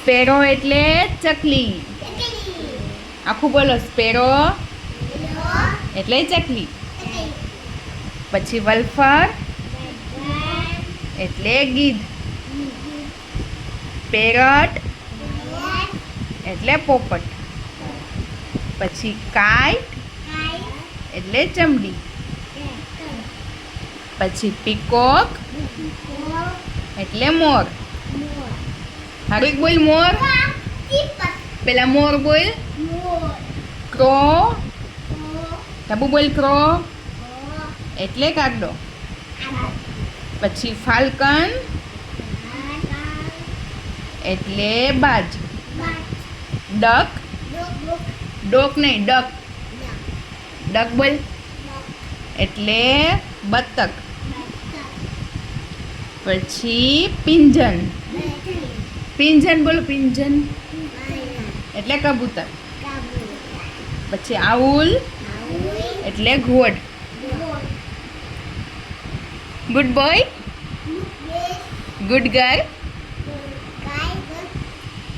Sparrow એટલે ચકલી. આખું બોલો. સ્પેરો એટલે ચકલી. પછી વલ્ફર એટલે ગીધ. પેરટ એટલે પોપટ. પછી કાઈટ એટલે ચમડી. પછી પીકોક એટલે મોર. હારું બોલ મોર. પેલા મોર બોલ. ક્રો. ધાબુ બોલ. ક્રો એટલે કાગડો. પછી ફાલ્કન એટલે બાજ. ડક. ડોક નહીં, ડક. ડક બોલ એટલે બતક. પછી પિંજન. પિંજન બોલો. પિંજન એટલે કબૂતર. પછી આઉલ એટલે ઘોડ. Good boy. Good girl.